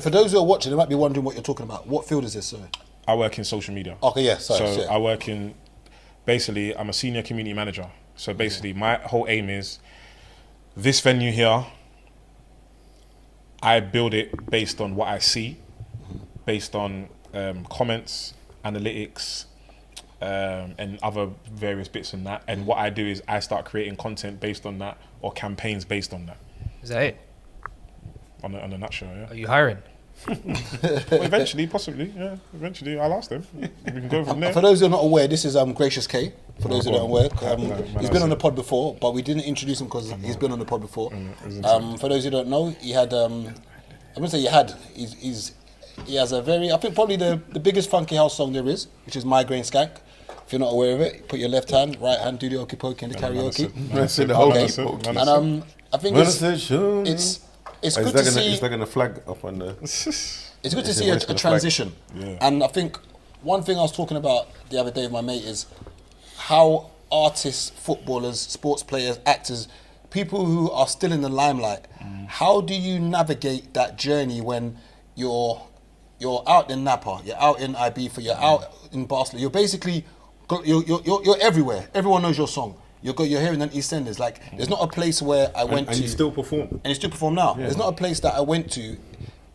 For those who are watching, they might be wondering what you're talking about. What field is this, sir? I work in social media. Okay, yeah, sorry. So I work in, basically, I'm a senior community manager. So basically, my whole aim is, this venue here, I build it based on what I see, based on comments, analytics, and other various bits and that. And what I do is I start creating content based on that, or campaigns based on that. Is that it? On a nutshell, yeah. Are you hiring? Well, eventually, possibly, yeah. Eventually, I'll ask them. We can go from there. For those who are not aware, this is Gracious K. For those who don't aware, he's been on the pod before, but we didn't introduce him because he's been on the pod before. For those who don't know, he had, I wouldn't say he has a very, I think probably the biggest funky house song there is, which is Migraine Skank. If you're not aware of it, put your left hand, right hand, do the okey pokey and the karaoke. And I think it's good to see. Is that going to flag up on the? It's good to see a transition. Yeah. And I think one thing I was talking about the other day with my mate is how artists, footballers, sports players, actors, people who are still in the limelight, how do you navigate that journey when you're out in Napa, you're out in Ibiza, you're out in Barcelona, you're basically you're everywhere. Everyone knows your song. You're hearing an EastEnders. Like, there's not a place where I went to. And you still perform. And you still perform now. Yeah. There's not a place that I went to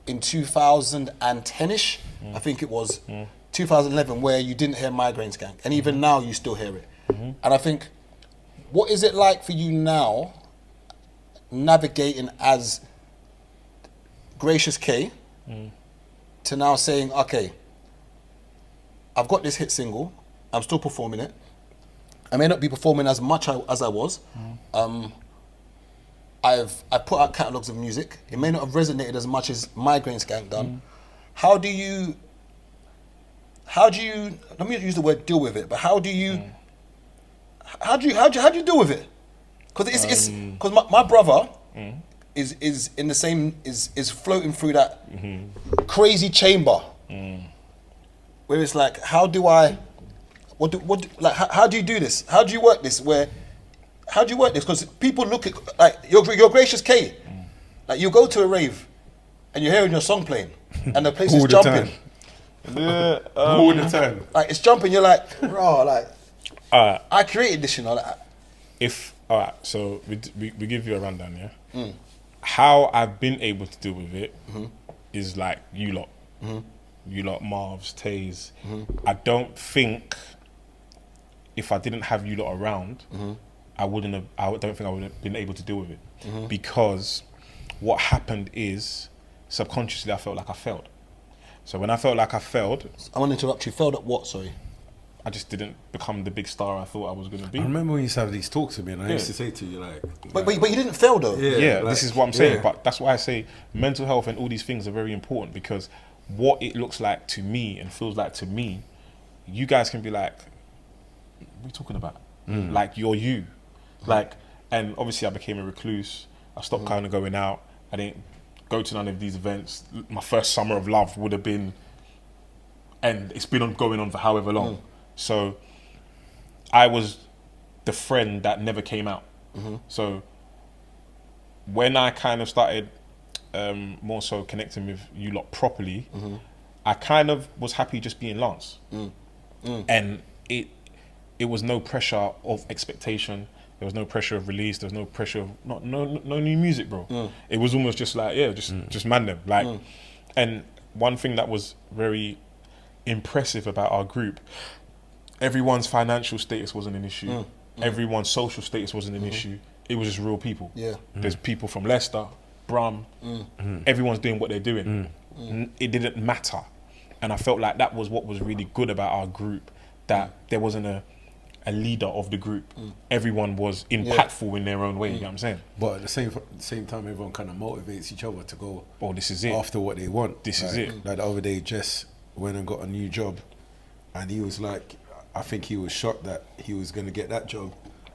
in 2010-ish, I think it was, 2011, where you didn't hear Migraine Skank. And even now, you still hear it. And I think, what is it like for you now, navigating as Gracious K, to now saying, okay, I've got this hit single, I'm still performing it. I may not be performing as much as I was. I've put out catalogues of music. It may not have resonated as much as Migraine Skank done. How do you, let me use the word deal with it, but how do you deal with it? Because my brother is in the same, is floating through that crazy chamber where it's like, how do you do this? How do you work this? How do you work this? Because people look at, like, you're Gracious K. Like, you go to a rave and you're hearing your song playing and the place is jumping. Yeah, all the time. Like, it's jumping, you're like, raw, like, I created this, you know. Like, alright, so we give you a rundown, yeah? How I've been able to deal with it is like you lot. You lot, Marv's, Taze. I don't think if I didn't have you lot around, I don't think I would have been able to deal with it. Because what happened is, subconsciously, I felt like I failed. So when I felt like I failed... I want to interrupt you. Failed at what, sorry? I just didn't become the big star I thought I was going to be. I remember when you used to have these talks with me and I used to say to you, like... But you didn't fail, though. Yeah, like, this is what I'm saying. But that's why I say mental health and all these things are very important, because what it looks like to me and feels like to me, you guys can be like, what are you talking about? Like, you're you. Like, and obviously I became a recluse. I stopped kind of going out. I didn't go to none of these events. My first summer of love would have been, and it's been going on for however long. So I was the friend that never came out. So when I kind of started more so connecting with you lot properly, I kind of was happy just being Lance. And it was no pressure of expectation. There was no pressure of release. There was no pressure of no new music, bro. It was almost just like, just man them. Like, and one thing that was very impressive about our group, everyone's financial status wasn't an issue. Everyone's social status wasn't an issue. It was just real people. There's people from Leicester, Brum. Everyone's doing what they're doing. It didn't matter. And I felt like that was what was really good about our group, that there wasn't a leader of the group. Everyone was impactful in their own way, you know what I'm saying? But at the same time, everyone kind of motivates each other to go this is it. After what they want. This is it. Like the other day, Jess went and got a new job, and he was like, I think he was shocked that he was going to get that job.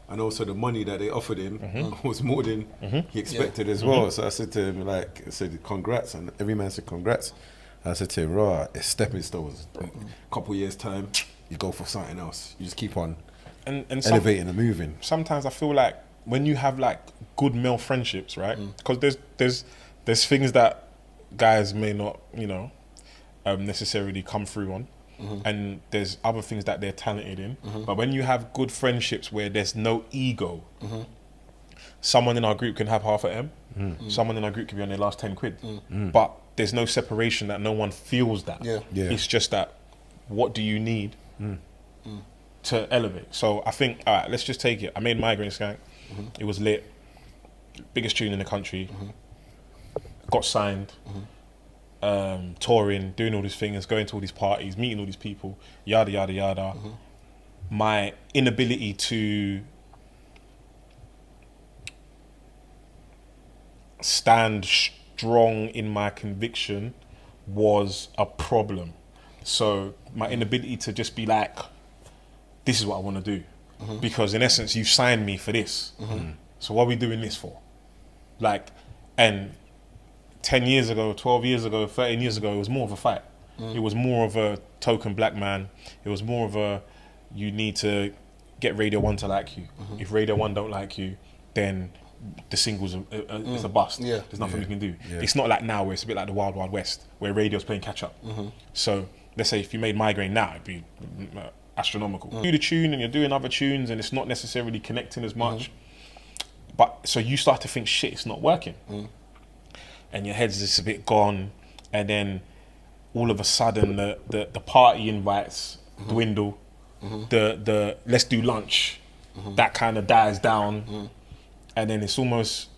And also the money that they offered him was more than he expected as well. So I said to him, like, I said, congrats. And every man said, congrats. And I said to him, right, it's stepping stones. A couple of years' time, you go for something else. You just keep on and elevating and moving. Sometimes I feel like when you have like good male friendships, right? Because there's things that guys may not, necessarily come through on. And there's other things that they're talented in. But when you have good friendships where there's no ego, someone in our group can have half a M, someone in our group can be on their last 10 quid. But there's no separation, that no one feels that. Yeah. It's just that, what do you need to elevate? So I think, all right, let's just take it. I made Migraine Skank. It was lit. Biggest tune in the country. Got signed. Touring, doing all these things, going to all these parties, meeting all these people, yada yada yada. My inability to stand strong in my conviction was a problem. So my inability to just be like, this is what I want to do, because in essence you've signed me for this. So what are we doing this for? Like, and 10 years ago, 12 years ago, 13 years ago, it was more of a fight. It was more of a token black man. It was more of a, you need to get Radio 1 to like you. If Radio 1 don't like you, then the single's is a bust. There's nothing we can do. It's not like now where it's a bit like the Wild Wild West, where radio's playing catch up. So let's say if you made Migraine now, it'd be astronomical. You do the tune and you're doing other tunes and it's not necessarily connecting as much. But so you start to think, shit, it's not working. And your head's just a bit gone, and then all of a sudden the party invites dwindle, the let's do lunch, that kind of dies down, and then it's almost,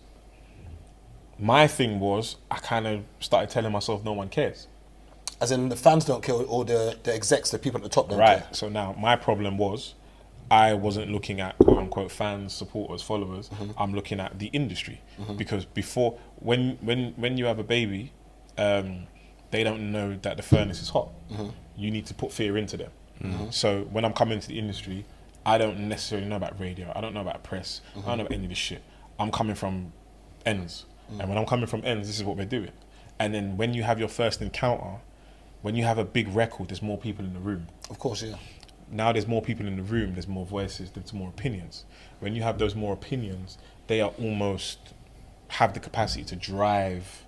my thing was, I kind of started telling myself no one cares. As in the fans don't care, or the execs, the people at the top don't care. So now my problem was, I wasn't looking at quote unquote fans, supporters, followers. I'm looking at the industry, because before, when you have a baby, they don't know that the furnace is hot. You need to put fear into them. So when I'm coming to the industry, I don't necessarily know about radio. I don't know about press. I don't know about any of this shit. I'm coming from ends, and when I'm coming from ends, this is what we're doing. And then when you have your first encounter, when you have a big record, there's more people in the room. Of course, yeah. Now there's more people in the room, there's more voices, there's more opinions. When you have those more opinions, they are almost have the capacity to drive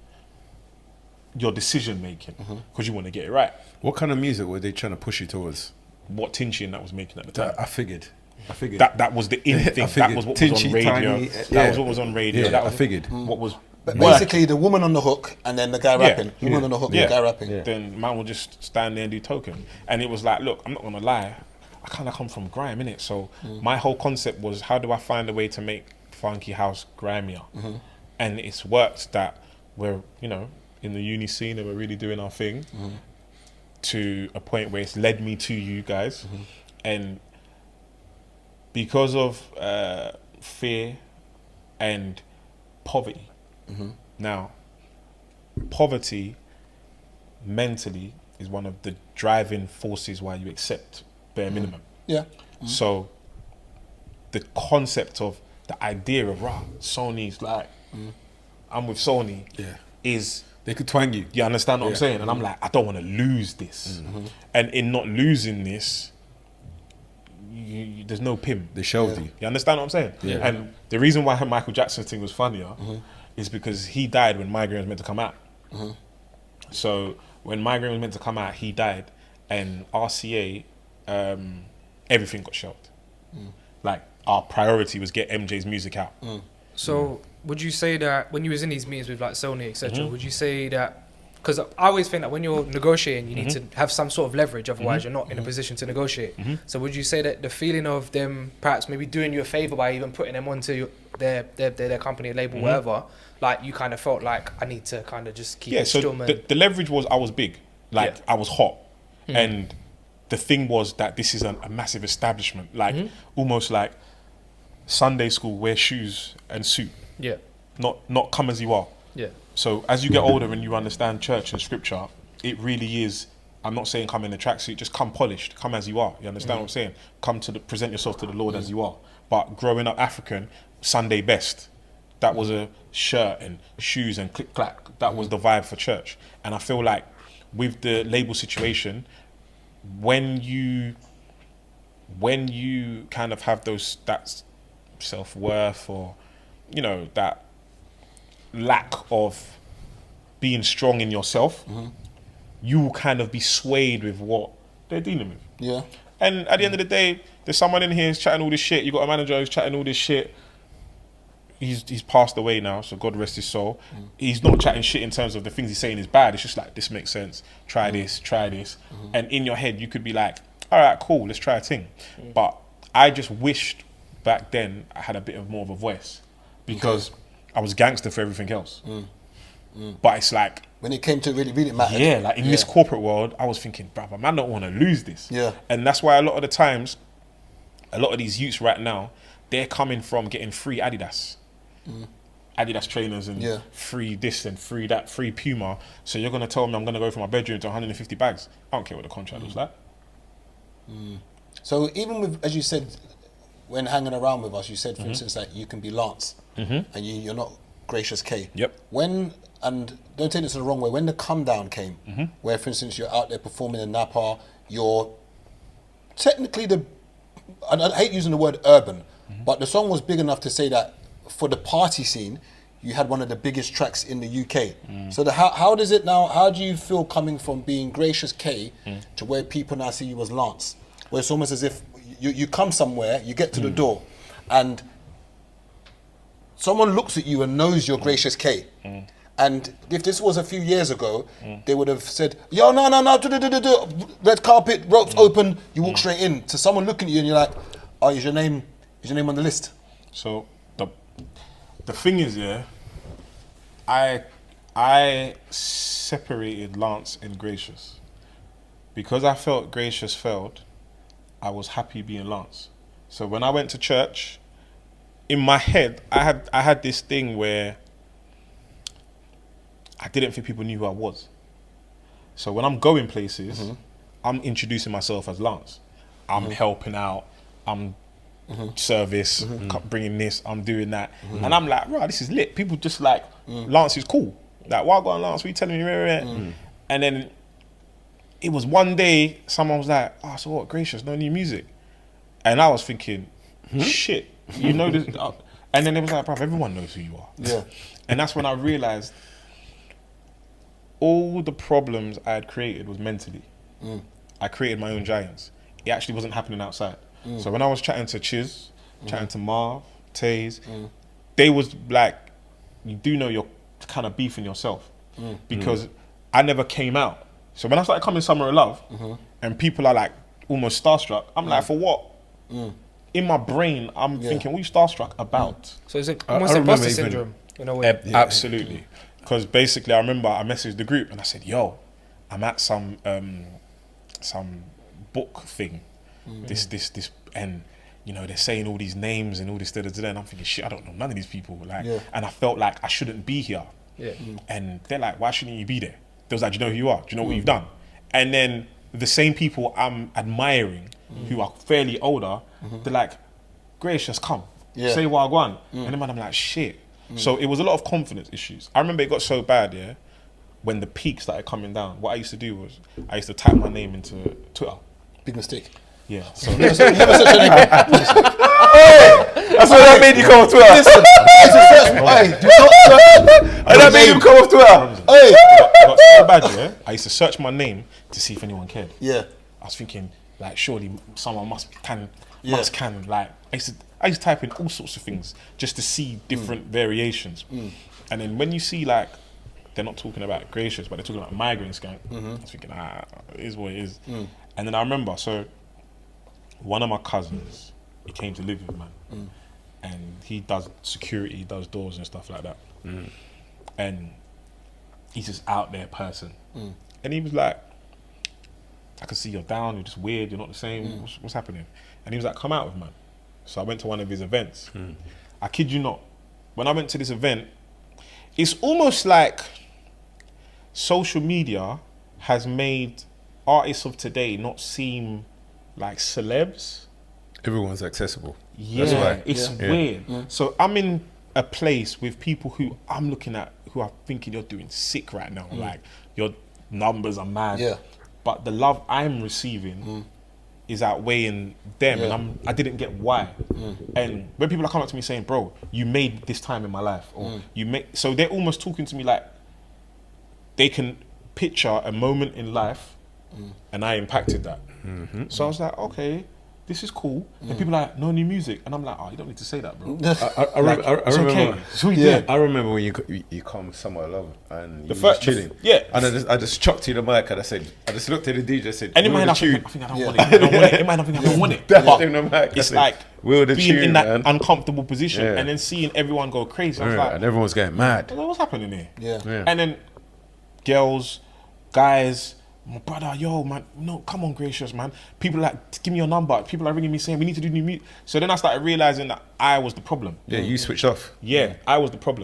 your decision making, because you want to get it right. What kind of music were they trying to push you towards? What Tinchin that was making at the time. I figured. That was the in thing. That was what was on radio. Tiny, that was what was on radio. Yeah, that was I figured. What was But working. basically, the woman on the hook and then the guy rapping. The woman on the hook and the guy rapping. Then man will just stand there and do token. And it was like, look, I'm not gonna lie, I kind of come from grime, innit? So my whole concept was, how do I find a way to make funky house grimier? And it's worked that we're, in the uni scene and we're really doing our thing to a point where it's led me to you guys. And because of fear and poverty. Now, poverty mentally is one of the driving forces why you accept bare minimum. So the concept of the idea of Sony's like, I'm with Sony, is they could twang you. You understand what I'm saying? And I'm like, I don't want to lose this. And in not losing this, there's no pim. They shelved you. You understand what I'm saying? And the reason why Michael Jackson's thing was funnier is because he died when Migraine was meant to come out. So when Migraine was meant to come out, he died, and RCA, everything got shelved. Like, our priority was get MJ's music out. So would you say that when you was in these meetings with like Sony, etc., would you say that, because I always think that when you're negotiating, you need to have some sort of leverage, otherwise you're not in a position to negotiate. So would you say that the feeling of them perhaps maybe doing you a favour by even putting them onto their company, label, whatever, like you kind of felt like, I need to kind of just keep it so stum and... the leverage was, I was big, like I was hot, and the thing was that this is a massive establishment, like almost like Sunday school, wear shoes and suit, not come as you are. So as you get older and you understand church and scripture, it really is, I'm not saying come in a tracksuit, just come polished, come as you are. You understand what I'm saying? Come to present yourself to the Lord as you are. But growing up African, Sunday best, that was a shirt and shoes and click clack. That was the vibe for church. And I feel like with the label situation, when you kind of have that self-worth, or that lack of being strong in yourself, you will kind of be swayed with what they're dealing with. Yeah. And at the end of the day, there's someone in here who's chatting all this shit. You got a manager who's chatting all this shit. He's passed away now, so God rest his soul. He's not chatting shit in terms of the things he's saying is bad. It's just like, this makes sense. Try this, try this. And in your head, you could be like, all right, cool, let's try a thing. But I just wished back then I had a bit of more of a voice, because I was gangster for everything else. But it's like, when it came to really matter. yeah, like in this corporate world, I was thinking, bruv, man, don't want to lose this. Yeah. And that's why a lot of the times, a lot of these youths right now, they're coming from getting free Adidas. Adidas trainers and free this and free that, free Puma. So you're going to tell me I'm going to go from my bedroom to 150 bags. I don't care what the contract was like. So even with, as you said, when hanging around with us, you said, for instance, that you can be Lance and you're not Gracious K. Yep. When, and don't take this the wrong way, when the come down came, where, for instance, you're out there performing in Napa, you're technically I hate using the word urban, but the song was big enough to say that for the party scene, you had one of the biggest tracks in the UK. So how does it now, how do you feel coming from being Gracious K to where people now see you as Lance? Where it's almost as if you come somewhere, you get to the door, and someone looks at you and knows you're Gracious K. And if this was a few years ago, they would have said, yo, no, red carpet, ropes open, you walk straight in. To someone looking at you and you're like, oh, is your name on the list? So the thing is, I separated Lance and Gracious. Because I felt Gracious failed, I was happy being Lance. So when I went to church, in my head, I had this thing where I didn't think people knew who I was. So when I'm going places, I'm introducing myself as Lance. I'm helping out, I'm service, bringing this, I'm doing that. And I'm like, right, this is lit. People just like, Lance is cool. Like, why go on Lance, what are you telling me? And then it was one day, someone was like, oh, so what, Gracious, no new music? And I was thinking, shit, you know this? And then it was like, bruv, everyone knows who you are. Yeah. And that's when I realized all the problems I had created was mentally. I created my own giants. It actually wasn't happening outside. So when I was chatting to Chiz, chatting to Marv, Taze, they was like, you do know you're kind of beefing yourself, because I never came out. So when I started coming Summer of Love, and people are like almost starstruck, I'm like, for what? In my brain, I'm thinking, what are you starstruck about? So is it almost imposter syndrome in a way? Absolutely. Because basically, I remember I messaged the group and I said, yo, I'm at some book thing, this, and you know, they're saying all these names and all this, and I'm thinking, shit, I don't know none of these people. Like, and I felt like I shouldn't be here. And they're like, why shouldn't you be there? They was like, do you know who you are? Do you know what you've done? And then the same people I'm admiring, who are fairly older, they're like, Gracious, come, say what I want. And then I'm like, shit. So it was a lot of confidence issues. I remember it got so bad, when the peak started coming down. What I used to do was, I used to type my name into Twitter. Big mistake. Yeah. So You never search your name. that's what that made you come off Twitter. Listen, I used to search me. Hey, do not search. And that made you come off Twitter. Hey. It got so bad, I used to search my name to see if anyone cared. Yeah. I was thinking, like, surely someone must can. Like, I used to type in all sorts of things just to see different variations. And then when you see, like, they're not talking about Gracious, but they're talking about Migraine Skank, I was thinking, it is what it is. And then I remember, so one of my cousins, he came to live with man, and he does security, he does doors and stuff like that. And he's just out there person. And he was like, I can see you're down, you're just weird, you're not the same, what's happening? And he was like, come out with man. So I went to one of his events. I kid you not, when I went to this event, it's almost like social media has made artists of today not seem like celebs. Everyone's accessible. Yeah, That's why. it's weird. So I'm in a place with people who I'm looking at, who are thinking you're doing sick right now. Like, your numbers are mad. Yeah. But the love I'm receiving is outweighing them, and I didn't get why. And when people are coming up to me saying, bro, you made this time in my life, or you made, so they're almost talking to me like, they can picture a moment in life, and I impacted that. So I was like, okay, this is cool. And people are like, no new music, and I'm like, oh, you don't need to say that, bro. I It's remember. okay. It's all you Yeah, did. I remember when you come somewhere alone and you was first- chilling. yeah. And I just chucked you the mic and I just looked at the DJ and said, And it might "Will the not tune." I think I don't want it. I don't want it. It might not think I don't want it. That's But him the mic. I it's said, like "Will the being tune, in that man." uncomfortable position Yeah. and then seeing everyone go crazy. I was like, And everyone's getting mad. what's happening here? Yeah. And then girls, guys, my brother, yo, man, no, come on, Gracious, man. People are like, give me your number. People are ringing me saying we need to do new music. So then I started realizing that I was the problem. Yeah, you switched off. Yeah, I was the problem.